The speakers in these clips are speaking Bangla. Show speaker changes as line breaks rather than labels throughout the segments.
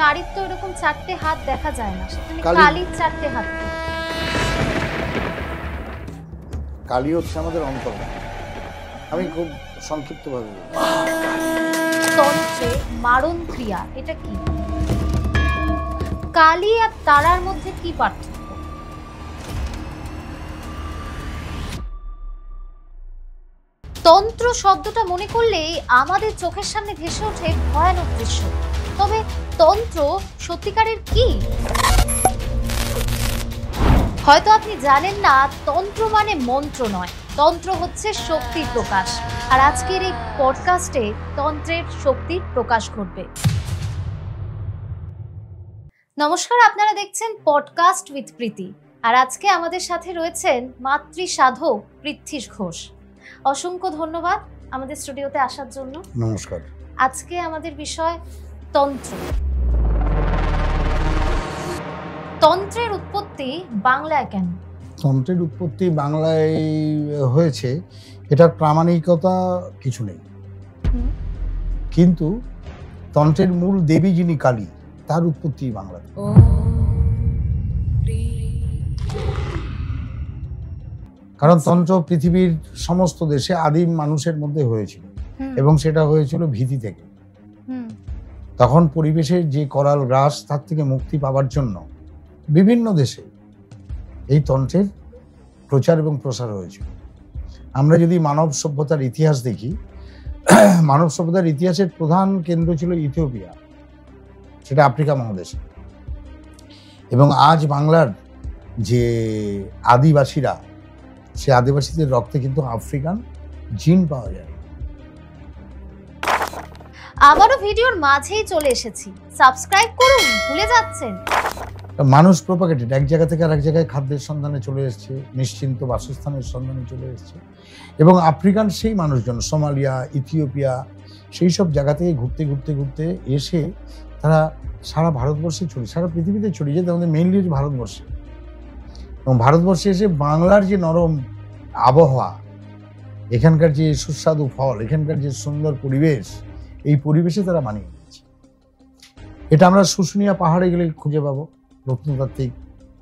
নারীর তো এরকম চারটে হাত দেখা যায় না, সেখানে কালীর চারটে হাত।
কালী হচ্ছে আমাদের অন্তর। আমি খুব সংক্ষিপ্তভাবে বলবো,
তন্ত্রে মারণ ক্রিয়া এটা কি? কালী আর তারার মধ্যে কি পার্থক্য? তন্ত্র শব্দটা মনে করলেই আমাদের চোখের সামনে ভেসে ওঠে ভয়ানক দৃশ্য। তবে তন্ত্র সত্যিকারের কি? হয়তো আপনি জানেন না, তন্ত্র মানে মন্ত্র নয়, তন্ত্র হচ্ছে শক্তির প্রকাশ। আর আজকের এই পডকাস্টে তন্ত্রের শক্তির প্রকাশ ঘটবে। নমস্কার, আপনারা দেখছেন পডকাস্ট উইথ প্রীতি। আর আজকে আমাদের সাথে রয়েছেন মাতৃ সাধক পৃথ্বীশ ঘোষ। অসংখ্য ধন্যবাদ আমাদের স্টুডিওতে আসার জন্য।
নমস্কার।
আজকে আমাদের বিষয় তন্ত্র। তন্ত্রের উৎপত্তি বাংলায় কেন?
তন্ত্রের উৎপত্তি বাংলায় হয়েছে, এটার প্রামাণিকতা কিছু নেই, কিন্তু তন্ত্রের মূল দেবী যিনি কালী, তার উৎপত্তি বাংলাতে। কারণ তন্ত্র পৃথিবীর সমস্ত দেশে আদিম মানুষের মধ্যে হয়েছিল, এবং সেটা হয়েছিল ভীতি থেকে। তখন পরিবেশের যে করাল গ্রাস, তার থেকে মুক্তি পাওয়ার জন্য বিভিন্ন দেশে এই তন্ত্রের প্রচার এবং প্রসার হয়েছিল। আমরা যদি মানব সভ্যতার ইতিহাস দেখি, মানব সভ্যতার ইতিহাসের প্রধান কেন্দ্র ছিল ইথিওপিয়া, সেটা আফ্রিকা মহাদেশে। এবং আজ বাংলার যে আদিবাসীরা, সে আদিবাসীদের রক্তে কিন্তু আফ্রিকান জিন পাওয়া যায়।
আবারও ভিডিওর মাঝেই চলে এসেছি, সাবস্ক্রাইব করুন, ভুলে যাচ্ছেন।
মানুষ প্রোপাগেটেড, এক জায়গা থেকে আরেক জায়গায় খাদ্যের সন্ধানে চলে এসছে, নিশ্চিন্ত বাসস্থানের সন্ধানে চলে এসছে, এবং আফ্রিকান সেই মানুষজন সোমালিয়া, ইথিওপিয়া, সেই সব জায়গা থেকে ঘুরতে ঘুরতে ঘুরতে এসে তারা সারা ভারতবর্ষে ছড়িয়ে, সারা পৃথিবীতে ছড়িয়ে যায়, আমাদের মেইনলি ভারতবর্ষে। এবং ভারতবর্ষে এসে বাংলার যে নরম আবহাওয়া, এখানকার যে সুস্বাদু ফল, এখানকার যে সুন্দর পরিবেশ, এই পরিবেশে তারা মানিয়ে নিয়েছে। এটা আমরা শুশুনিয়া পাহাড়ে গেলে খুঁজে পাবো, প্রত্নতাত্ত্বিক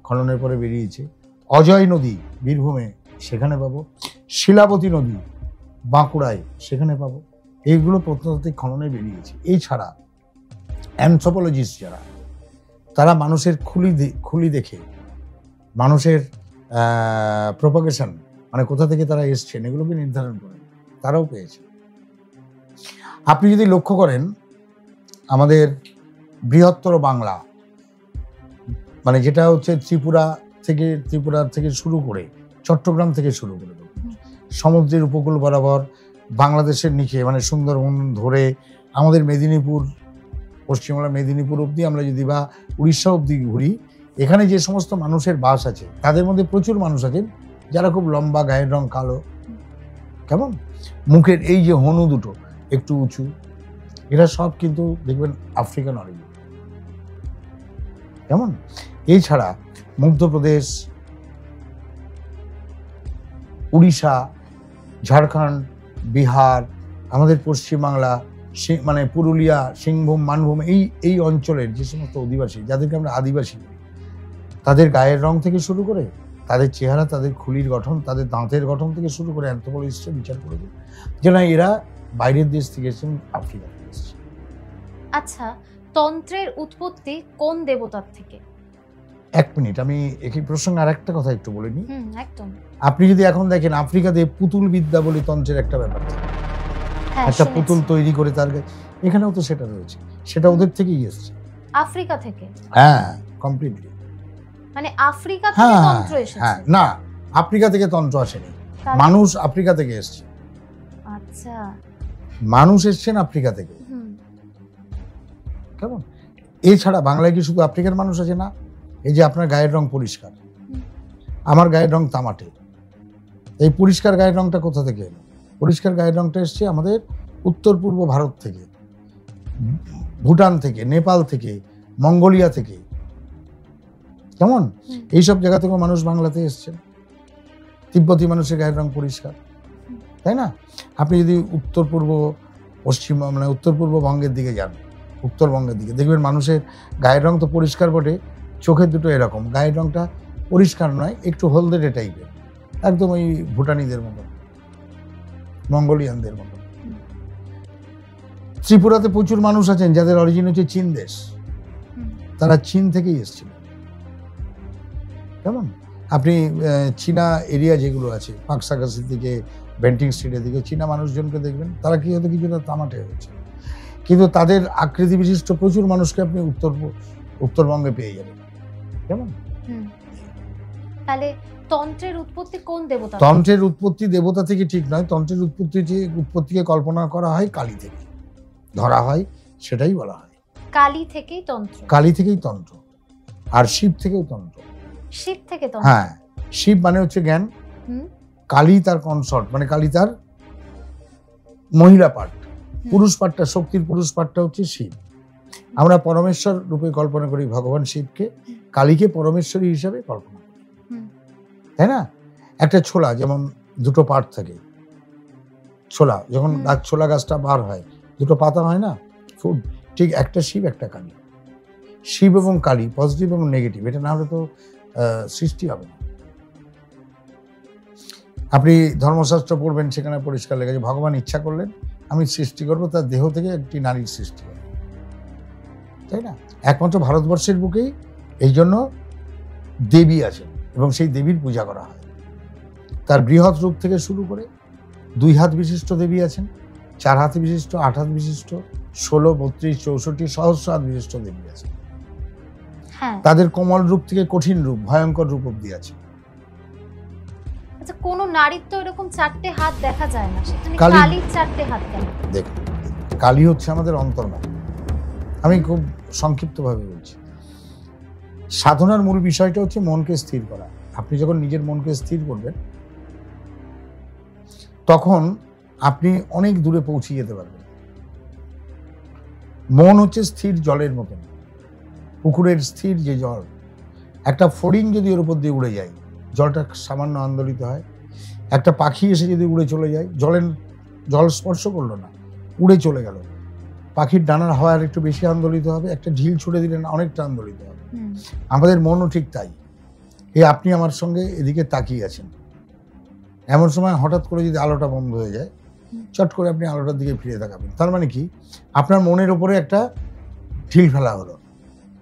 খননের পরে বেরিয়েছে। অজয় নদী বীরভূমে, সেখানে পাবো। শিলাবতী নদী বাঁকুড়ায়, সেখানে পাবো। এইগুলো প্রত্নতাত্ত্বিক খননে বেরিয়েছে। এই ছাড়া অ্যানথ্রোপোলজিস্ট যারা, তারা মানুষের খুলি দেখে মানুষের প্রোপাগেশন, মানে কোথা থেকে তারা এসছেন, এগুলোকে নির্ধারণ করেন, তারাও পেয়েছে। আপনি যদি লক্ষ্য করেন, আমাদের বৃহত্তর বাংলা, মানে যেটা হচ্ছে ত্রিপুরা থেকে শুরু করে, চট্টগ্রাম থেকে শুরু করে সমুদ্রের উপকূল বরাবর বাংলাদেশের নিচে, মানে সুন্দরবন ধরে আমাদের মেদিনীপুর, পশ্চিমবাংলা মেদিনীপুর অবধি আমরা যদি বা উড়িষ্যা অবধি ঘুরি, এখানে যে সমস্ত মানুষের বাস আছে, তাদের মধ্যে প্রচুর মানুষ আছেন যারা খুব লম্বা, গায়ের রং কালো, কেমন, মুখের এই যে হনু দুটো একটু উঁচু, এরা সব কিন্তু দেখবেন আফ্রিকান অরিজিন, কেমন। এছাড়া মধ্যপ্রদেশ, উড়িষ্যা, ঝাড়খণ্ড, বিহার, আমাদের পশ্চিমবাংলা, মানে পুরুলিয়া, সিংভূম, মানভূম, এই অঞ্চলের যে সমস্ত অধিবাসী, যাদেরকে আমরা আদিবাসী, তাদের গায়ের রং থেকে শুরু করে, তাদের চেহারা, তাদের খুলির গঠন, তাদের দাঁতের গঠন থেকে শুরু করে অ্যানথ্রোপোলজিস্টরা বিচার করবে যে না, এরা বাইরের দেশ থেকে এসেছেন, আফ্রিকা থেকে এসেছে।
আচ্ছা, তন্ত্রের উৎপত্তি কোন দেবতার থেকে?
এক মিনিট, আমি একই প্রসঙ্গে আর একটা কথা একটু বলে নিই।
একদম।
আপনি যদি এখন দেখেন, আফ্রিকাতে পুতুল বিদ্যা বলে তন্ত্রের একটা ব্যাপার থাকে, একটা পুতুল তৈরি করে তার, এখানেও তো সেটা রয়েছে, সেটা ওদের থেকেই এসেছে,
আফ্রিকা থেকে।
হ্যাঁ, কমপ্লিটলি।
মানে আফ্রিকা থেকে তন্ত্র এসেছে?
হ্যাঁ, না, আফ্রিকা থেকে তন্ত্র আসেনি, মানুষ আফ্রিকা থেকে এসেছে।
আচ্ছা,
মানুষ এসেছেন আফ্রিকা থেকে, কেমন। এছাড়া বাংলায় কি শুধু আফ্রিকার মানুষ আছে? না, এই যে আপনার গায়ের রং পরিষ্কার, আমার গায়ের রং তামাটে, এই পরিষ্কার গায়ের রংটা কোথা থেকে এলো? পরিষ্কার গায়ের রংটা এসছে আমাদের উত্তর পূর্ব ভারত থেকে, ভুটান থেকে, নেপাল থেকে, মঙ্গোলিয়া থেকে, কেমন। এইসব জায়গা থেকে মানুষ বাংলাতে এসছেন। তিব্বতী মানুষের গায়ের রং পরিষ্কার, তাই না? আপনি যদি উত্তর পূর্ব পশ্চিম, মানে উত্তর পূর্ববঙ্গের দিকে যান, উত্তরবঙ্গের দিকে দেখবেন মানুষের গায়ের রং তো পরিষ্কার বটে, চোখের দুটো এরকম, গায়ের রংটা পরিষ্কার নয়, একটু হলদেটে টাইপের, একদম ওই ভুটানিদের মতো, মঙ্গোলিয়ানদের মতো। ত্রিপুরাতে প্রচুর মানুষ আছেন যাদের অরিজিন হচ্ছে চীন দেশ, তারা চীন থেকেই এসেছিল। কেমন আপনি চীনা এরিয়া যেগুলো আছে পাকসাকাশির দিকে, বেন্টিং স্ট্রিটের দিকে চীনা মানুষজনকে দেখবেন, তারা কি হয়তো কিছুটা তামাটে হয়েছে, কিন্তু তাদের আকৃতি বিশিষ্ট প্রচুর মানুষকে আপনি উত্তরবঙ্গে পেয়ে যাবেন। কেমন
তাহলে তন্ত্রের উৎপত্তি কোন দেবতা?
তন্ত্রের উৎপত্তি দেবতা থেকে ঠিক নয়, তন্ত্রের উৎপত্তিকে কল্পনা করা হয় কালী থেকে, ধরা হয়, সেটাই বলা হয়।
কালী থেকেই তন্ত্র?
কালী থেকেই তন্ত্র, আর শিব থেকেও তন্ত্র।
শিব থেকে তন্ত্র?
হ্যাঁ, শিব মানে হচ্ছে জ্ঞান, কালী তার কনসর্ট, মানে কালী তার মহিলা পার্ট, পুরুষ পার্টটা, শক্তির পুরুষ পার্টটা হচ্ছে শিব। আমরা পরমেশ্বর রূপে কল্পনা করি ভগবান শিবকে, কালীকে পরমেশ্বরী হিসাবে কল্পনা করি, তাই না? একটা ছোলা যেমন দুটো পার্ট থাকে, ছোলা যখন ছোলা গাছটা বার হয় দুটো পাতা হয় না, ফুড, ঠিক একটা শিব একটা কালী। শিব এবং কালী, পজিটিভ এবং নেগেটিভ, এটা না হলে তো সৃষ্টি হবে না। আপনি ধর্মশাস্ত্র পড়বেন, সেখানে পরিষ্কার লেখা আছে ভগবান ইচ্ছা করলেন আমি সৃষ্টি করবো তার দেহ থেকে একটি নারীর সৃষ্টি হবে, তাই না? একমাত্র ভারতবর্ষের বুকেই এই জন্য দেবী আছেন এবং সেই দেবীর পূজা করা হয়। তার বৃহৎ রূপ থেকে শুরু করে 2 হাত বিশিষ্ট দেবী আছেন, 4 হাত বিশিষ্ট, 8 হাত বিশিষ্ট, 16, 32, 64 সহস্র হাত বিশিষ্ট দেবী আছে। তাদের কোমল রূপ থেকে কঠিন রূপ, ভয়ঙ্কর রূপ অব্দি আছে।
আচ্ছা, কোন নারীর তো এরকম 4টে হাত দেখা যায় না, সেখানে কালীর 4টে হাত কেন? দেখুন,
কালী হচ্ছে আমাদের অন্তর্মন। আমি খুব সংক্ষিপ্তভাবে বলছি, সাধনার মূল বিষয়টা হচ্ছে মনকে স্থির করা। আপনি যখন নিজের মনকে স্থির করবেন তখন আপনি অনেক দূরে পৌঁছে যেতে পারবেন। মন হচ্ছে স্থির জলের মতন, পুকুরের স্থির যে জল, একটা ফড়িং যদি ওর উপর দিয়ে উড়ে যায় জলটা সামান্য আন্দোলিত হয়, একটা পাখি এসে যদি উড়ে চলে যায়, জল স্পর্শ করলো না, উড়ে চলে গেল, পাখির ডানার হাওয়ার একটু বেশি আন্দোলিত হবে, একটা ঢিল ছুড়ে দিলেন অনেকটা আন্দোলিত হবে। আমাদের মনও ঠিক তাই। আপনি আমার সঙ্গে এদিকে তাকিয়ে আছেন, এমন সময় হঠাৎ করে যদি আলোটা বন্ধ হয়ে যায়, চট করে আপনি আলোটার দিকে ফিরে তাকাবেন, তার মানে কি আপনার মনের উপরে একটা ঢিল ফেলা হলো,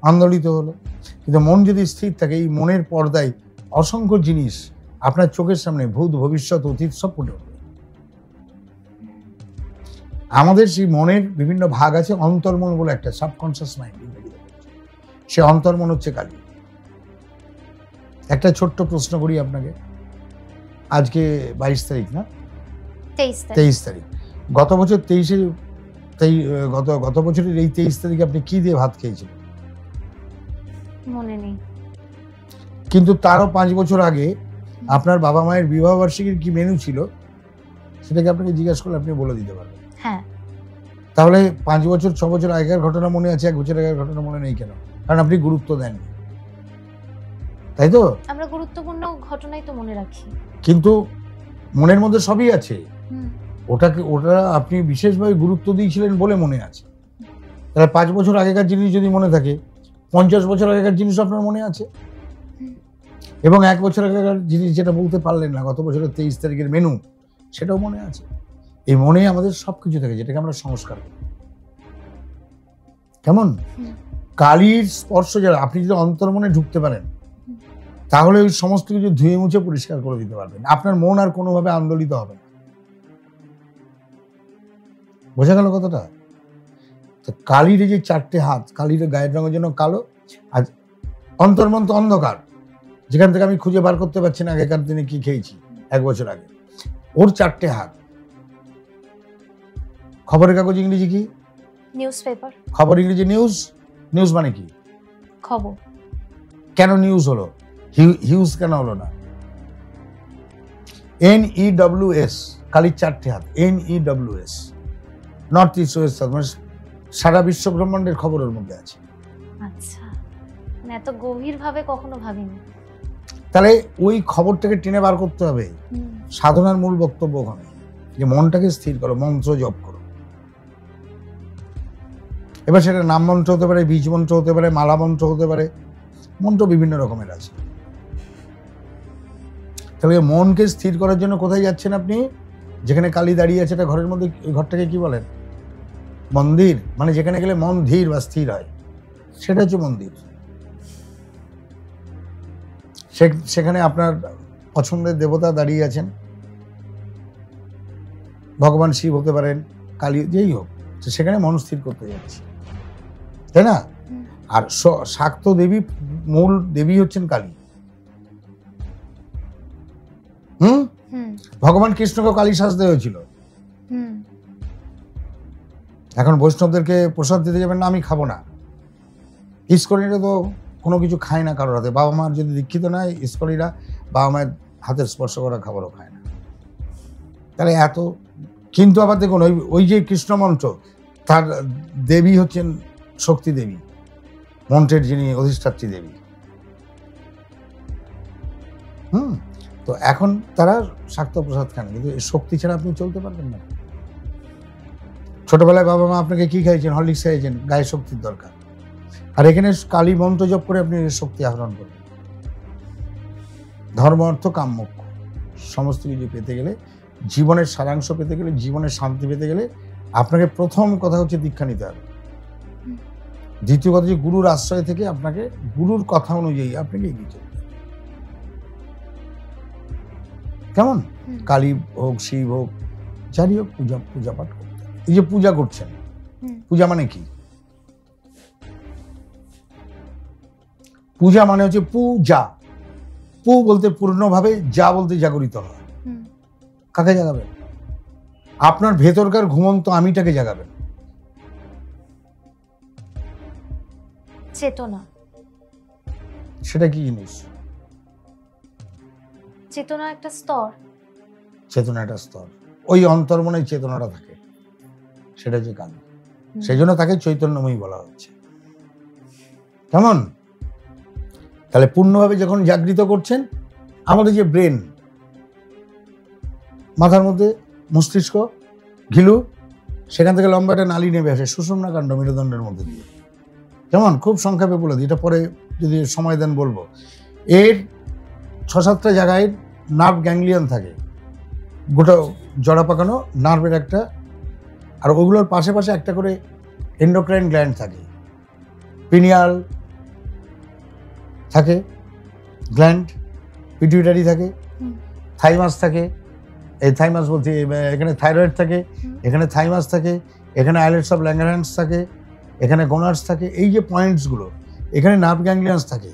আন্দোলিত হলো। কিন্তু মন যদি স্থির থাকে, এই মনের পর্দায় অসংখ্য জিনিস আপনার চোখের সামনে, ভূত, ভবিষ্যৎ, অতীত সব ফুটে উঠবে। আমাদের সেই মনের বিভিন্ন ভাগ আছে, অন্তর্মন বলে একটা, সাবকনসিয়াস মাইন্ড, সে অন্তর্মন হচ্ছে কালী। একটা ছোট্ট প্রশ্ন করি আপনাকে, আজকে 22 তারিখ না? 23 তারিখ। গত বছর গত বছরের এই 23 তারিখে আপনি কি দিয়ে ভাত খেয়েছিলেন?
মনে নেই।
কিন্তু তারও 5 বছর আগে আপনার বাবা মায়ের বিবাহ বার্ষিকীর কি মেনু ছিল সেটাকে আপনাকে জিজ্ঞাসা করলে আপনি বলে দিতে পারবেন।
হ্যাঁ।
তাহলে 5 বছর 6 বছর আগের ঘটনা মনে আছে, 1 বছর আগের ঘটনা মনে নেই কেন? কারণ আপনি গুরুত্ব দেননি, তাই তো?
আমরা গুরুত্বপূর্ণ ঘটনাই তো মনে রাখি,
কিন্তু মনের মধ্যে সবই আছে, ওটা আপনি বিশেষভাবে গুরুত্ব দিয়েছিলেন বলে মনে আছে। তাহলে 5 বছর আগেকার জিনিস যদি মনে থাকে, 50 বছর আগেকার জিনিস আপনার মনে আছে, এবং 1 বছর আগেকার জিনিস যেটা বলতে পারলেন না, গত বছরের 23 তারিখের মেনু, সেটাও মনে আছে। এই মনে আমাদের সবকিছু থাকে, যেটাকে আমরা সংস্কার করি। কেমন? কালীর স্পর্শ যারা, আপনি যদি অন্তর্মনে ঢুকতে পারেন তাহলে ওই সমস্ত কিছু ধুয়ে মুছে পরিষ্কার করে দিতে পারবেন, আপনার মন আর কোনোভাবে আন্দোলিত হবে না। বোঝা গেল কথাটা? তো কালীর যে 4টে হাত, কালীর গায়ের রঙের জন্য কালো, আর অন্তর্মন তো অন্ধকার, যেখান থেকে আমি খুঁজে বার করতে পারছি না আগেকার দিনে কি খেয়েছি 1 বছর আগে। ওর 4টে হাত। খবরের কাগজ ইংরেজি কি?
News paper.
খবর ইংরেজি নিউজ। নিউজ মানে কি?
খবর।
কেন নিউজ হলো? হিউজ কেন হলো না? NEWS, কালীর 4টে হাত, NEWS, north east West south, মানে সারা বিশ্ব ব্রহ্মাণ্ডের খবর ওর মধ্যে আছে।
আচ্ছা, মানে এত গভীর ভাবে কখনো ভাবিনি।
তাহলে ওই খবরটাকে টেনে বার করতে হবে। সাধনার মূল বক্তব্য ওখানে যে মনটাকে স্থির করো, মন্ত্র জপ করো। এবার সেটা নাম মন্ত্র হতে পারে, বীজ মন্ত্র হতে পারে, মালা মন্ত্র হতে পারে, মন্ত্র বিভিন্ন রকমের আছে। তাহলে মনকে স্থির করার জন্য কোথায় যাচ্ছেন আপনি? যেখানে কালী দাঁড়িয়ে আছে, এটা ঘরের মধ্যে, ওই ঘরটাকে কি বলেন? মন্দির। মানে যেখানে গেলে মন ধীর বা স্থির হয়, সেটা হচ্ছে মন্দির। সেখানে আপনার পছন্দের দেবতা দাঁড়িয়ে আছেন, ভগবান শিব হতে পারেন, কালী, যেই হোক, সেখানে মন স্থির করতে যাচ্ছে, তাই না? আর শাক্ত দেবী, মূল দেবী হচ্ছেন কালী। ভগবান কৃষ্ণকে কালী সাজতে হয়েছিল। এখন বৈষ্ণবদেরকে প্রসাদ দিতে যাবেন না, আমি খাবো না। ইস্কনিরা তো কোনো কিছু খায় না কারোর হাতে। বাবা মার যদি দীক্ষিত নয়, ইস্কনিরা বাবা মায়ের হাতের স্পর্শ করা খাবারও খায় না। তাহলে এত, কিন্তু আবার দেখুন, ওই যে কৃষ্ণ মন্ত্র, তার দেবী হচ্ছেন শক্তি দেবী, মন্ত্রের যিনি অধিষ্ঠাত্রী দেবী। তো এখন তারা শাক্ত প্রসাদ খান, কিন্তু শক্তি ছাড়া আপনি চলতে পারবেন না। ছোটবেলায় বাবা মা আপনাকে কি খাইয়েছেন? হরলিক্স খাইয়েছেন, গায়ে শক্তির দরকার। আর এখানে কালী মন্ত্র জপ করে আপনি শক্তি আহরণ করবেন। ধর্ম, অর্থ, কাম, মোক্ষ সমস্ত কিছু পেতে গেলে, জীবনের সারাংশ পেতে গেলে, জীবনের শান্তি পেতে গেলে আপনাকে প্রথম কথা হচ্ছে দীক্ষা নিতে হবে। দ্বিতীয় কথা হচ্ছে গুরুর আশ্রয় থেকে আপনাকে গুরুর কথা অনুযায়ী আপনাকে এগিয়ে চলতে হবে। কেমন? কালী হোক, শিব হোক, যারই হোক, পূজা পাঠ করতে হবে। এই যে পূজা করছেন, পূজা মানে কি? পূজা মানে হচ্ছে পূজা। পু বলতে পূর্ণভাবে, যা বলতে জাগরিত হয়। কাকে জাগাবেন? আপনার ভেতরকার ঘুমন্ত আমিটাকে জাগাবেন।
চেতনা।
সেটা কি জিনিস?
চেতনা একটা স্তর।
চেতনা একটা স্তর। ওই অন্তর্মনে চেতনাটা থাকে, সেটা হচ্ছে কালী। সেই জন্য তাকে চৈতন্যময়ী বলা হচ্ছে। কেমন? তাহলে পূর্ণভাবে যখন জাগৃত করছেন, আমাদের যে ব্রেন, মাথার মধ্যে মস্তিষ্ক, ঘিলু, সেখান থেকে লম্বা একটা নালী নেমে আসে সুষুম্না কাণ্ড মেরুদণ্ডের মধ্যে দিয়ে। কেমন? খুব সংক্ষেপে বলে দিই, এটা পরে যদি সময় দেন বলবো। এর 6-7টা জায়গায় নার্ভ গ্যাংলিয়ন থাকে, গোটা জড়া পাকানো নার্ভের একটা, আর ওগুলোর পাশে পাশে একটা করে এন্ডোক্রাইন গ্ল্যান্ড থাকে। পিনিয়াল থাকে গ্ল্যান্ড, পিটুইটারি থাকে, থাইমাস থাকে। এই থাইমাস বলতে এখানে থাইরয়েড থাকে, এখানে থাইমাস থাকে, এখানে আইলেটস অফ ল্যাঙ্গারহ্যান্স থাকে, এখানে গোনার্স থাকে। এই যে পয়েন্টসগুলো, এখানে নার্ভ গ্যাংলিয়ন্স থাকে।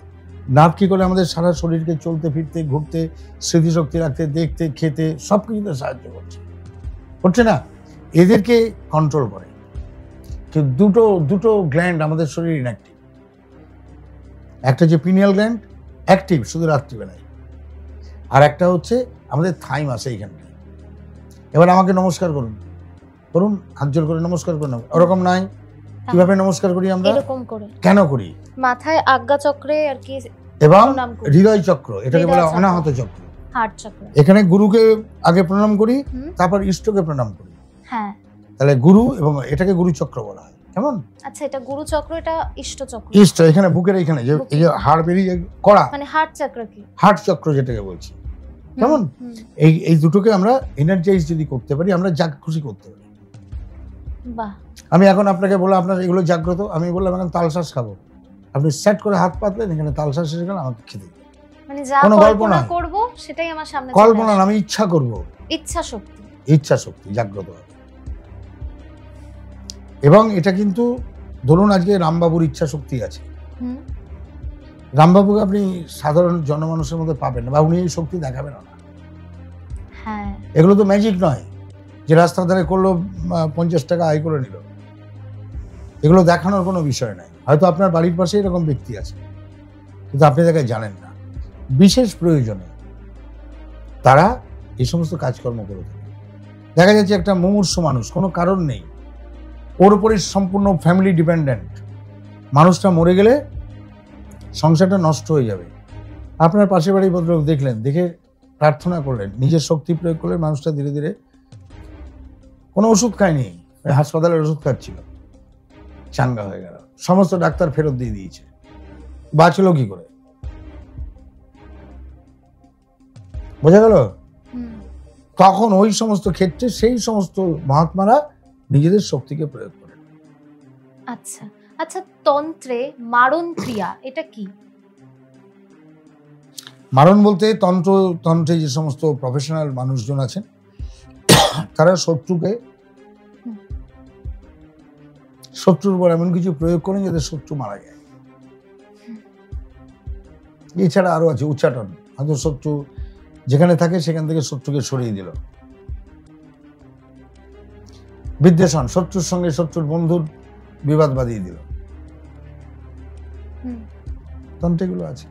নার্ভ কী করে আমাদের সারা শরীরকে চলতে ফিরতে, ঘুরতে, স্মৃতিশক্তি রাখতে, দেখতে, খেতে সব কিছুতে সাহায্য করছে না? এদেরকে কন্ট্রোল করে। কিন্তু দুটো গ্ল্যান্ড আমাদের শরীর ইনঅ্যাক্টিভ। একটা যে পিনিয়াল গ্ল্যান্ড অ্যাক্টিভ শুধু রাত্রিবেলায়, আর একটা হচ্ছে আমাদের থাইমাস এইখানটায়। এবার আমাকে নমস্কার করুন, হাত জোর করে নমস্কার করুন। ওরকম নাই। কিভাবে নমস্কার করি আমরা?
এরকম করে।
কেন করি?
মাথায় আজ্ঞা চক্রে আর কি,
এবং হৃদয় চক্র, এটাকে বলা অনাহত চক্র,
হার্ট চক্র।
এখানে গুরুকে আগে প্রণাম করি, তারপর ইষ্টকে প্রণাম করি।
হ্যাঁ,
তাহলে গুরু, এবং এটাকে গুরু চক্র বলা হয়। কেমন?
আচ্ছা, এটা গুরু চক্র, এটা ইষ্ট চক্র।
ইষ্ট এখানে বুকের এখানে, যে এই যে হাড় বেরিয়ে কড়া,
মানে হার্ট চক্র। কি
হার্ট চক্র যেটাকে বলছি। কেমন? এই দুটোকে আমরা এনার্জাইজ যদি করতে পারি, আমরা যা খুশি করতে পারি।
বাহ।
আমি এখন আপনাকে বললাম আপনার এগুলো জাগ্রত, আমি বললাম এখন তালশাঁস খাবো, আপনি সেট করে হাত পাতলেন, এখানে তালশাঁস এসে গেল, আমাকে খেতে দিন।
মানে যা কল্পনা করব সেটাই আমার সামনে চলে আসে।
কল্পনা না, আমি ইচ্ছা করব।
ইচ্ছা শক্তি,
ইচ্ছা শক্তি জাগ্রত হবে। এবং এটা কিন্তু ধরুন আজকে রামবাবুর ইচ্ছা শক্তি আছে, রামবাবুকে আপনি সাধারণ জনমানুষের মধ্যে পাবেন না, বা উনি এই শক্তি দেখাবেন না।
হ্যাঁ,
এগুলো তো ম্যাজিক নয় যে রাস্তার ধারে করলো 50 টাকা আয় করে নিল। এগুলো দেখানোর কোনো বিষয় নাই। হয়তো আপনার বাড়ির পাশে এরকম ব্যক্তি আছে, কিন্তু আপনি তাকে জানেন না। বিশেষ প্রয়োজনে তারা এই সমস্ত কাজকর্ম করে থাকে। দেখা যাচ্ছে একটা মুমূর্ষু মানুষ, কোনো কারণ নেই, ওর উপরে সম্পূর্ণ ফ্যামিলি ডিপেন্ডেন্ট, মানুষটা মরে গেলে সংসারটা নষ্ট হয়ে যাবে। আপনার পাশের বাড়ির ভদ্রলোক দেখলেন, দেখে প্রার্থনা করলেন, নিজের শক্তি প্রয়োগ করলেন, মানুষটা ধীরে ধীরে, কোনো ওষুধ খায়নি, হাসপাতালের ওষুধ খাচ্ছিল, চাঙ্গা হয়ে গেল, সমস্ত ডাক্তার ফেরত দিয়ে দিয়েছে, বাঁচলো কি করে? বোঝা গেল? তখন ওই সমস্ত ক্ষেত্রে সেই সমস্ত মহাত্মারা নিজেদের শক্তিকে প্রয়োগ করেন।
আচ্ছা আচ্ছা, তন্ত্রে মারণ ক্রিয়া এটা কি?
মারণ বলতে তন্ত্রে যে সমস্ত প্রফেশনাল মানুষজন আছেন তারা শত্রুর উপর এমন কিছু প্রয়োগ করেন যাতে শত্রু মারা যায়। এছাড়া আরো আছে উচ্চাটন, হয়তো শত্রু যেখানে থাকে সেখান থেকে শত্রুকে সরিয়ে দিল। বিদ্বেষণ, শত্রুর সঙ্গে শত্রুর বন্ধুর বিবাদ বাঁধিয়ে দিল। তন্ত্রগুলো আছে।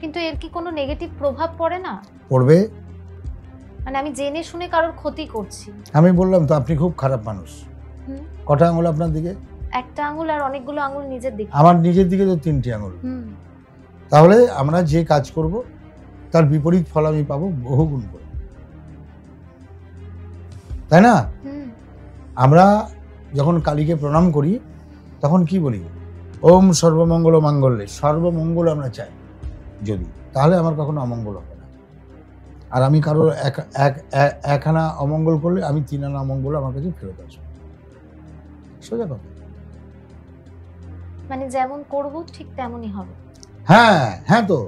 কিন্তু এর কি কোনো নেগেটিভ প্রভাব পড়ে না?
পড়বে।
মানে আমি জেনে শুনে কারোর ক্ষতি করছি।
আমি বললাম তো আপনি খুব খারাপ মানুষ। কটা আঙুল আপনার দিকে?
একটা আঙুল, আর অনেকগুলো আঙুল নিজের দিকে।
আমার নিজের দিকে তো 3টি আঙুল। তাহলে আমরা যে কাজ করব তার বিপরীত ফল আমি পাবো বহুগুণ করে, তাই না? আমরা যখন কালীকে প্রণাম করি তখন কি বলি? ওম সর্বমঙ্গল মাঙ্গল্যে, সর্বমঙ্গল আমরা চাই যদি, তাহলে আমার কখনো অমঙ্গল হবে না। আর আমি কারোর এক আনা অমঙ্গল করলে আমি 3 আনা অমঙ্গল আমার কাছে ফেরত আসবো। সোজা কথা।
মানে যেমন করব ঠিক তেমনই হবে।
হ্যাঁ হ্যাঁ, তো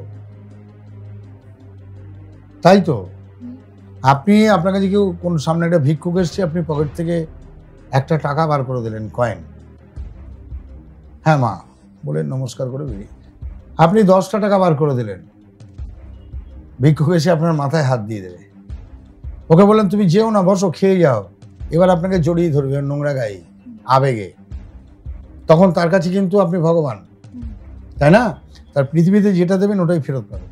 তাই তো। আপনার কাছে কেউ কোন সামনে একটা ভিক্ষুক এসছে, আপনি পকেট থেকে একটা টাকা বার করে দিলেন, কয়েন, হ্যাঁ মা বলে নমস্কার করে বেরিয়ে, আপনি 10টা টাকা বার করে দিলেন, ভিক্ষুক এসে আপনার মাথায় হাত দিয়ে দেবে। ওকে বললেন তুমি যেও না, বসো, খেয়ে যাও। এবার আপনাকে জড়িয়ে ধরবে নোংরা গায়ে, আবেগে। তখন তার কাছে কিন্তু আপনি ভগবান, তাই না? তার পৃথিবীতে যেটা দেবেন ওটাই ফেরত পাবেন।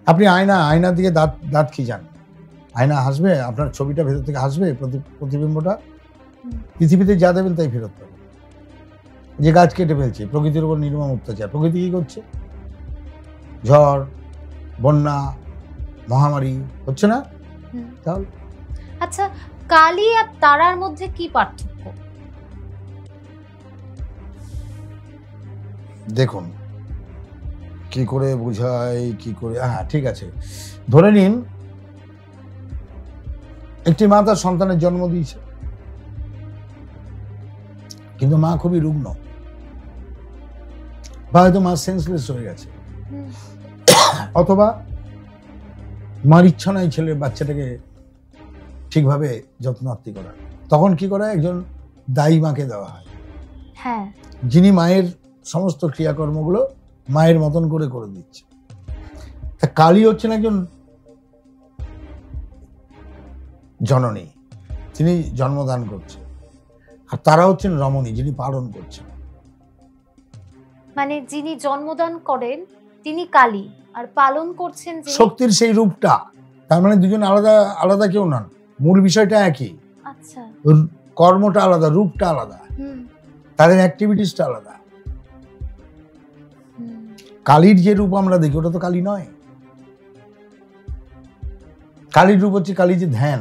আপনি আয়নার দিকে দাঁত খিজান, আয়না হাসবে, আপনার ছবিটা ভেতর থেকে হাসবে, প্রতিবিম্বটা। পৃথিবীতে যা দেবেন তাই ফেরত পাবেন। যে গাছ কেটে ফেলছে, প্রকৃতির উপর নির্মম অত্যাচার, প্রকৃতি কি করছে? ঝড়, বন্যা, মহামারী হচ্ছে না? তাহলে
আচ্ছা, কালী আর তারার মধ্যে কি পার্থক্য?
দেখুন কি করে বোঝাই, কি করে, হ্যাঁ ঠিক আছে। ধরে নিন একটি মা তার সন্তানের জন্ম দিয়েছে, কিন্তু মা খুবই রুগ্ন, বা হয়তো মা সেন্সলেস হয়ে গেছে, অথবা মার ইচ্ছা নাই ছেলের বাচ্চাটাকে ঠিকভাবে যত্নার্থী করা। তখন কি করা? একজন দায়ী মাকে দেওয়া হয়,
হ্যাঁ,
যিনি মায়ের সমস্ত ক্রিয়াকর্মগুলো মায়ের মতন করে করে দিচ্ছে। তা কালী হচ্ছেন একজন জননী, তিনি জন্মদান করছেন, আর তারা হচ্ছেন রমণী, যিনি পালন করছেন।
মানে যিনি জন্মদান করেন তিনি কালী, আর পালন করছেন
শক্তির সেই রূপটা। তার মানে দুজন আলাদা আলাদা কেউ নন, মূল বিষয়টা একই।
আচ্ছা,
কর্মটা আলাদা, রূপটা আলাদা, তাদের অ্যাক্টিভিটিসটা আলাদা। কালীর যে রূপ আমরা দেখি ওটা তো কালী নয়। কালীর রূপ হচ্ছে কালী যে ধ্যান।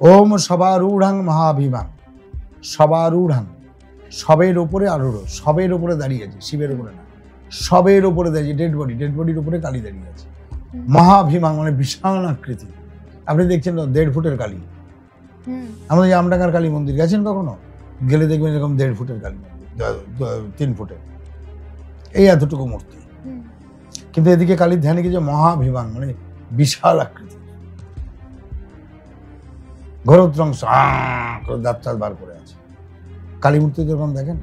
ওম সবারূঢ়াং মহাভিমাং, সবারূঢ়াং, সবের ওপরে আরূঢ়, সবের ওপরে দাঁড়িয়ে আছে, শিবের ওপরে না, সবের ওপরে দাঁড়িয়ে, ডেড বডির উপরে কালী দাঁড়িয়ে আছে। মহাভিমাং মানে বিশাল আকৃতি। আপনি দেখছেন 1.5 ফুটের কালী। আমাদের আমডাঙ্গার কালী মন্দির গেছেন কখনো? গেলে দেখবেন এরকম 1.5 ফুটের কালী মন্দির, 3 ফুটের, এই এতটুকু মূর্তি। কিন্তু এদিকে কালীর ধ্যানে কি যে মহাভিমাং মানে বিশাল আকৃতি, ঘোরোদ্রংস দাঁত বার করে আছে। কালী মূর্তি যখন দেখেন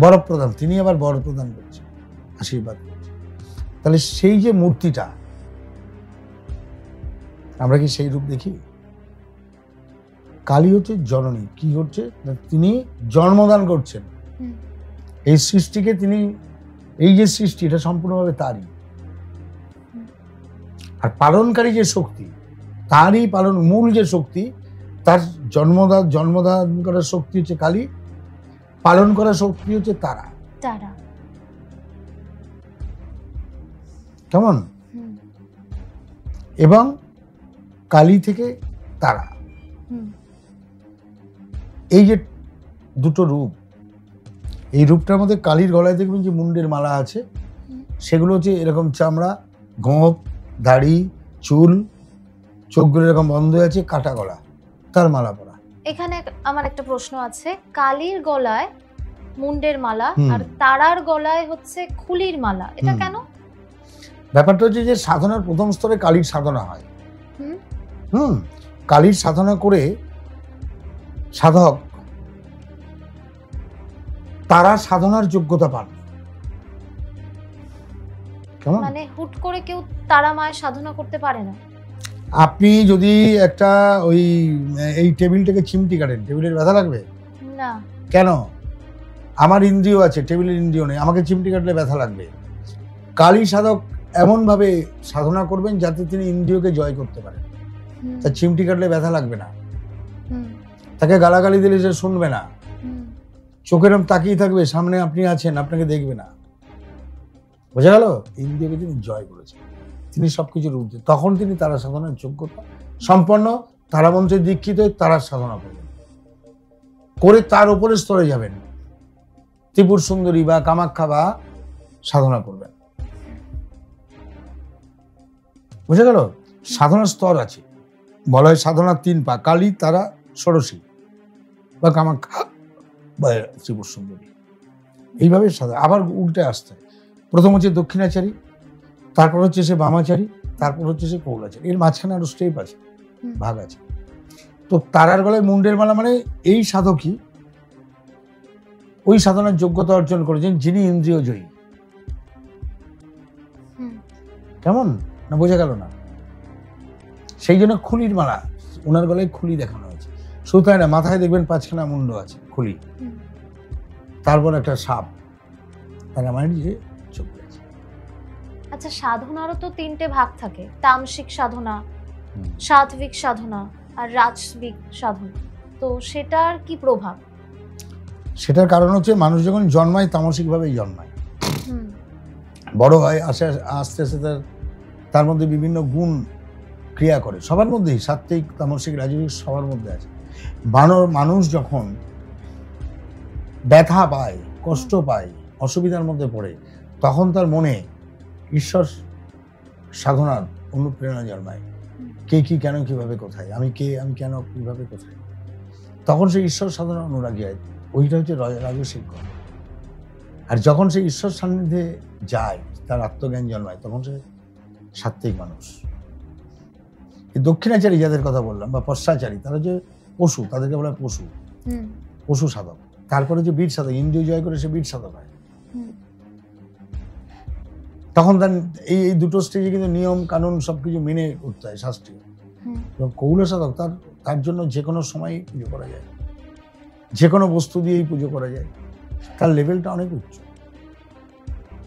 বর প্রদান, তিনি আবার বর প্রদান করছেন, আশীর্বাদ করছেন। তাহলে সেই যে মূর্তিটা, আমরা কি সেই রূপ দেখি? কালী হচ্ছে জননী। কি হচ্ছে? তিনি জন্মদান করছেন এই সৃষ্টিকে। তিনি এই যে সৃষ্টি, এটা সম্পূর্ণভাবে তারই। আর পালনকারী যে শক্তি, তারই পালন, মূল যে শক্তি, তার জন্মদান করার শক্তি হচ্ছে কালী, পালন করার শক্তি হচ্ছে তারা। কেমন? এবং কালী থেকে তারা, এই যে দুটো রূপ, এই রূপটার মধ্যে কালীর গলায় দেখবেন যে মুন্ডের মালা আছে, সেগুলো হচ্ছে এরকম চামড়া, গোঁফ, দাড়ি, চুল, চোখগুলো এরকম বন্ধ আছে, কাটা গলা, তার মালা পরা।
এখানে আমার একটা প্রশ্ন আছে, কালীর গলায় মুন্ডের মালা আর তারার গলায় হচ্ছে খুলির মালা, এটা কেন?
ব্যাপারটা হচ্ছে যে সাধনার প্রথম স্তরে কালীর সাধনা হয়। কালীর সাধনা করে সাধক তারা সাধনার যোগ্যতা পান। কেমন?
মানে হুট করে কেউ তারা মায়ের সাধনা করতে পারে না।
আপনি যদি একটা এই টেবিলটাকে চিমটি কাটেন, টেবিলের ব্যথা লাগবে
না?
কেন? আমার ইন্দ্রিয় আছে, টেবিলের ইন্দ্রিয় নেই, আমাকে চিমটি কাটলে ব্যথা লাগবে। কালী সাধক এমন ভাবে সাধনা করবেন যাতে তিনি ইন্দ্রিয়কে জয় করতে পারেন। তার চিমটি কাটলে ব্যথা লাগবে না, তাকে গালাগালি দিলে সে শুনবে না, চোখের তাকিয়ে থাকবে, সামনে আপনি আছেন, আপনাকে দেখবে না। বোঝা গেল? ইন্দ্রিয়কে তিনি জয় করেছেন, তিনি সবকিছুর ঊর্ধ্বে। তখন তিনি তারা সাধনার যোগ্যতা সম্পন্ন, তারামন্ত্রে দীক্ষিত হয়ে তারার সাধনা করবেন, করে তার উপরের স্তরে যাবেন, ত্রিপুর সুন্দরী বা কামাখ্যা বা সাধনা করবেন। বুঝে গেল? সাধনার স্তর আছে, বলা হয় সাধনার 3 পা, কালী, তারা, ষোড়শী বা কামাখ্যা বা ত্রিপুর সুন্দরী। এইভাবে সাধনা আবার উল্টে আসতে, প্রথম হচ্ছে দক্ষিণাচারী, তারপর হচ্ছে সে বামাচারী, তারপর হচ্ছে সে কৌলাচারী। এর মাঝখানে আরো স্টেপ আছে, ভাগ আছে। তো তারার গলায় মুন্ডের মালা মানে এই সাধকই ওই সাধনার যোগ্যতা অর্জন করেছেন যিনি ইন্দ্রিয় জয়ী। কেমন? না বোঝা গেল না? সেই জন্য খুলির মালা, ওনার গলায় খুলি দেখানো হয়েছে। শুধু তাই না, মাথায় দেখবেন 5খানা মুন্ড আছে, খুলি, তারপর একটা সাপ, তার আমার যে চোখ আছে।
আচ্ছা, সাধনারও তো 3টে ভাগ থাকে, তামসিক সাধনা, সাত্বিক সাধনা আর রাজসিক সাধনা। তো সেটার কি প্রভাব?
সেটার কারণ হচ্ছে মানুষ যখন জন্মায় তামসিক ভাবেই জন্মায়, বড় হয়, আস্তে আস্তে তার মধ্যে বিভিন্ন গুণ ক্রিয়া করে, সবার মধ্যেই, সাত্বিক, তামসিক, রাজসিক সবার মধ্যে আছে। মানুষ যখন ব্যথা পায়, কষ্ট পায়, অসুবিধার মধ্যে পড়ে, তখন তার মনে ঈশ্বর সাধনার অনুপ্রেরণা জন্মায়। কে কি, কেন, কিভাবে, কোথায়, আমি কে, আমি কেন, কিভাবে, কোথায়, তখন সে ঈশ্বর সাধনার অনুরাগী হয়। ওইটা হচ্ছে রাজসিক কর্ম। আর যখন সে ঈশ্বর সান্নিধ্যে যায়, তার আত্মজ্ঞান জন্মায়, তখন সে সাত্বিক মানুষ। দক্ষিণাচারী যাদের কথা বললাম বা পশ্চাচারী, তারা যে পশু, তাদেরকে বলা হয় পশু, পশু সাধক। তারপরে যে বীর সাধক, ইন্দ্রিয় জয় করে সে বীর সাধক হয়। তখন তার এই দুটো স্টেজে কিন্তু নিয়ম কানুন সবকিছু মেনে করতে হয়, শাস্ত্রীয়। কৌল সাধক, তার জন্য যে কোনো সময় পুজো করা যায়, যে কোনো বস্তু দিয়েই পুজো করা যায়, তার লেভেলটা অনেক উচ্চ।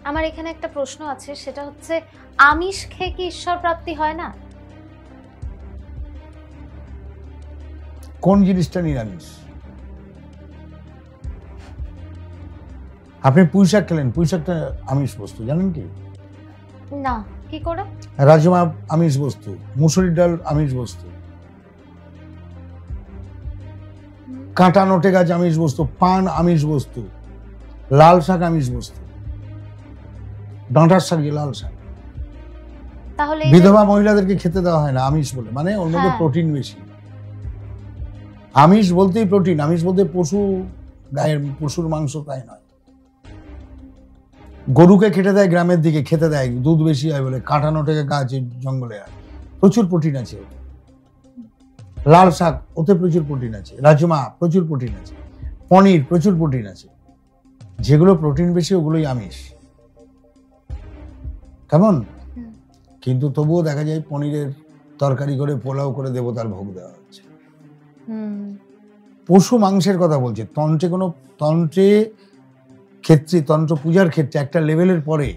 আমার এখানে একটা প্রশ্ন আছে, সেটা হচ্ছে আমিষ খেয়ে কি ঈশ্বর প্রাপ্তি হয় না?
কোন জিনিসটা নিরামিষ? আপনি পুঁইশাক খেলেন, পুঁইশাকটা আমিষ বস্তু, জানেন কি?
না, কি করে?
রাজমা আমিষ বস্তু, মুসুরির ডাল আমিষ বস্তু, কাঁটা নোটে গাছ আমিষ বস্তু, পান আমিষ বস্তু, লাল শাক আমিষ বস্তু, ডাঁটার শাক, লাল শাক।
তাহলে
বিধবা মহিলাদেরকে খেতে দেওয়া হয় না আমিষ বলে, মানে ওর মধ্যে প্রোটিন বেশি। আমিষ বলতেই প্রোটিন, আমিষ বলতে পশু, গায়ের পশুর মাংস তাই নয়। গরুকে খেতে দেয়, গ্রামের দিকে খেতে দেয়, দুধ বেশি হয় বলে, কাঁটা নোটে গাছ জঙ্গলে হয়, প্রচুর প্রোটিন আছে। লাল শাক, ওতে প্রচুর প্রোটিন আছে। রাজমা, প্রচুর প্রোটিন আছে। পনির, প্রচুর প্রোটিন আছে। যেগুলো প্রোটিন বেশি ওগুলোই আমিষ। কেমন? কিন্তু তবুও দেখা যায় পনিরের তরকারি করে, পোলাও করে দেবতার ভোগ দেওয়া হচ্ছে। পশু মাংসের কথা বলছে। তন্ত্রে ক্ষেত্রে, তন্ত্র পূজার ক্ষেত্রে একটা লেভেলের পরে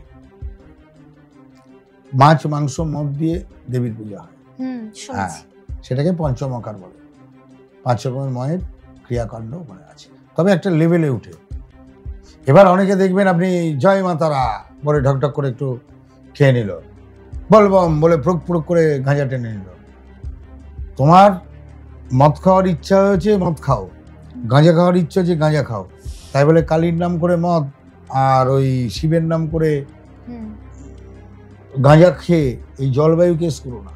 মাছ, মাংস, মদ দিয়ে দেবীর পূজা হয়। হ্যাঁ, সেটাকে পঞ্চমকার বলে। 5 রকমের ময়ের ক্রিয়াকাণ্ড ওখানে আছে, তবে একটা লেভেলে উঠে। এবার অনেকে দেখবেন আপনি জয় মা তারা বলে ঢকঢক করে একটু খেয়ে নিল, বলবম বলে প্রক প্রক করে গাঁজা টেনে নিল। তোমার মদ খাওয়ার ইচ্ছা হয়েছে, মদ খাও, গাঁজা খাওয়ার ইচ্ছা যে গাঁজা খাও, তাই বলে কালীর নাম করে মদ আর ওই শিবের নাম করে গাঁজা খেয়ে এই জলবায়ু কেস করো না।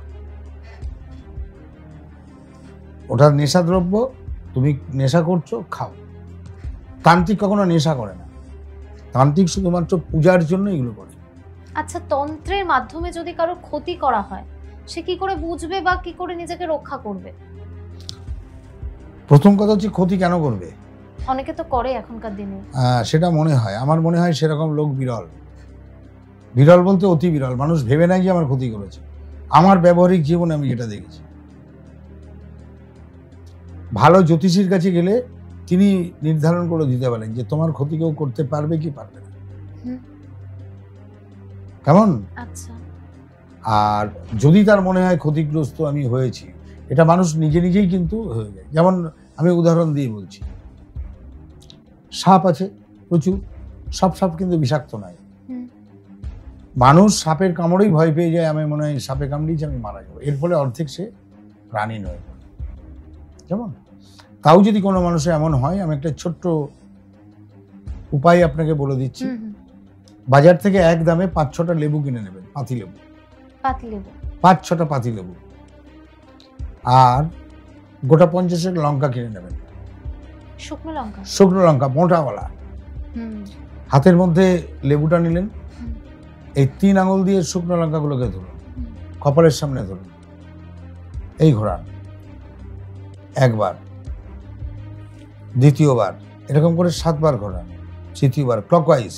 ওটা নেশাদ্রব্য, তুমি নেশা করছো, খাও। তান্ত্রিক কখনো নেশা করে না, তান্ত্রিক শুধুমাত্র পূজার জন্য এগুলো করে।
আচ্ছা, তন্ত্রের মাধ্যমে যদি কারো ক্ষতি করা হয়, সে কি করে বুঝবে বা কি করে নিজেকে রক্ষা করবে?
প্রথম কথা হচ্ছে ক্ষতি কেন করবে?
অনেকে তো করে এখনকার দিনে।
সেটা মনে হয়, আমার মনে হয় সেরকম লোক বিরল। বিরল বলতে অতি বিরল। মানুষ ভেবে নাই যে আমার ক্ষতি করেছে। আমার ব্যবহারিক জীবনে আমি যেটা দেখেছি, ভালো জ্যোতিষীর কাছে গেলে তিনি নির্ধারণ করে দিতে পারেন যে তোমার ক্ষতি কেউ করতে পারবে কি পারবে না। কেমন?
আচ্ছা।
আর যদি তার মনে হয় ক্ষতিগ্রস্ত আমি হয়েছি, এটা মানুষ নিজে নিজেই কিন্তু হয়ে যায়। যেমন আমি উদাহরণ দিয়ে বলছি, সাপ আছে প্রচুর, সব সাপ কিন্তু বিষাক্ত নয়। মানুষ সাপের কামড়েই ভয় পেয়ে যায়, আমি মনে হয় সাপে কামড়িয়েছে আমি মারা যাবো, এর ফলে অর্ধেক সে প্রাণী নয়। যেমন তাও যদি কোনো মানুষের এমন হয়, আমি একটা ছোট্ট উপায় আপনাকে বলে দিচ্ছি। বাজার থেকে এক দামে 5-6টা লেবু কিনে নেবেন, পাতি লেবু, 5-6টা পাতি লেবু, আর গোটা 50 লঙ্কা কিনে নেবেন, শুকনো লঙ্কা মোটাওয়ালা। হাতের মধ্যে লেবুটা নিলেন, এই 3 আঙুল দিয়ে শুকনো লঙ্কাগুলোকে ধরুন, কপালের সামনে ধরুন, এই ঘোরান একবার, দ্বিতীয়বার, এরকম করে 7 বার ঘোরান, তৃতীয়বার ক্লকওয়াইজ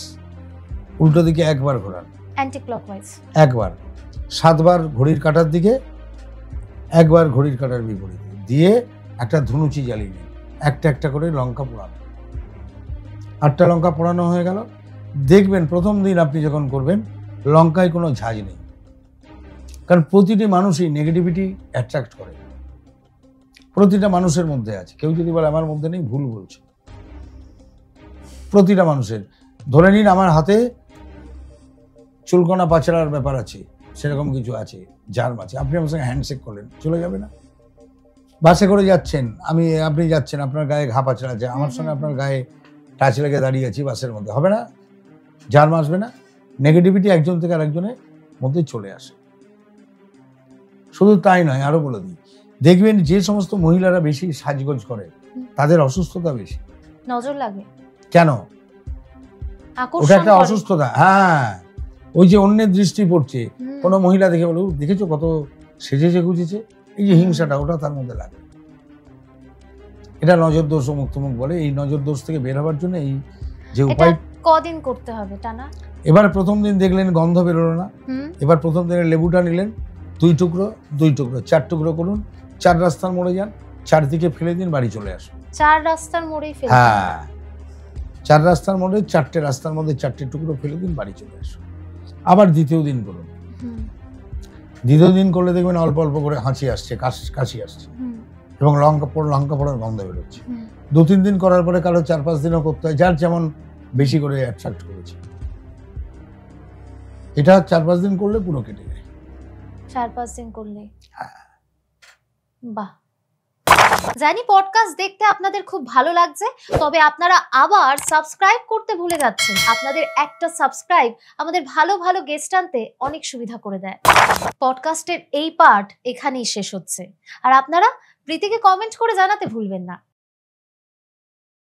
উল্টো দিকে একবার ঘোরান,
অ্যান্টি ক্লকওয়াইজ একবার,
7 বার ঘড়ির কাঁটার দিকে, একবার ঘড়ির কাঁটার বিপরীতে, দিয়ে একটা ধুনুচি জ্বালিয়ে নিন, একটা একটা করে লঙ্কা পোড়ান। 8টা লঙ্কা পোড়ানো হয়ে গেল। দেখবেন প্রথম দিন আপনি যখন করবেন, লঙ্কায় কোনো ঝাঁজ নেই, কারণ প্রতিটি মানুষই নেগেটিভিটি অ্যাট্রাক্ট করে, প্রতিটা মানুষের মধ্যে আছে। কেউ যদি বলে আমার মধ্যে নেই, ভুল বলছে। প্রতিটা মানুষের, ধরে নিন আমার হাতে চুলকোনা পাচারার ব্যাপার আছে, সেরকম কিছু আছে, জার্ম আছে, আপনি আমার সঙ্গে হ্যান্ডশেক করলেন, চলে যাবে না? বাসে করে যাচ্ছেন, আপনি যাচ্ছেন, আপনার গায়ে ঘা পাচার আছে, আমার সঙ্গে আপনার গায়ে টাচ লেগে দাঁড়িয়ে আছি বাসের মধ্যে, হবে না? জার্ম আসবে না? নেগেটিভিটি একজন থেকে আরেকজনের মধ্যে চলে আসে। শুধু তাই নয়, আরো বলে দিই, দেখবেন যে সমস্ত মহিলারা বেশি সাজগোজ করে তাদের অসুস্থতা বেশি।
নজর লাগে
কেন? ওটা একটা অসুস্থতা। হ্যাঁ, ওই যে অন্যের দৃষ্টি পড়ছে, কোনো মহিলা দেখে বলে দেখেছো কত সেজেছে গুজেছে, এই যে হিংসাটা, ওটা তার মধ্যে লাগে। এটা নজর দোষ, অমুক তমুক বলে। এই নজর দোষ থেকে বের হওয়ার জন্য এই যে উপায়,
কদিন করতে হবে টানা?
এবার প্রথম দিন দেখলেন গন্ধ বেরোলো না, এবার প্রথম দিনে লেবুটা নিলেন, 2 টুকরো 4 টুকরো করুন, 4 রাস্তার মোড়ে যান, 4 দিকে ফেলে দিন, বাড়ি চলে আসুন।
4 রাস্তার মোড়েই ফেলে?
হ্যাঁ, 4 রাস্তার মোড়ে 4টে রাস্তার মধ্যে 4টে টুকরো ফেলে দিন, বাড়ি চলে আসুন। আবার দ্বিতীয় দিন করুন। দ্বিতীয় দিন করলে দেখবেন অল্প অল্প করে হাঁচি আসছে, কাশি আসছে, এবং লঙ্কা পড়ার গন্ধ বেরোচ্ছে। 2-3 দিন করার পরে কারো 4-5 দিনও করতে হয়, যার যেমন বেশি করে অ্যাট্রাক্ট করেছে। এটা 4-5 দিন করলে পুরো কেটে যায়।
4-5 দিন করলে? বাহ। জানি পডকাস্ট দেখতে আপনাদের খুব ভালো লাগছে, তবে আপনারা আবার সাবস্ক্রাইব করতে ভুলে যাচ্ছেন। আপনাদের একটা সাবস্ক্রাইব আমাদের ভালো ভালো গেস্ট আনতে অনেক সুবিধা করে দেয়। পডকাস্টের এই পার্ট এখানেই শেষ হচ্ছে, আর আপনারা প্রীতিকে কমেন্ট করে জানাতে ভুলবেন না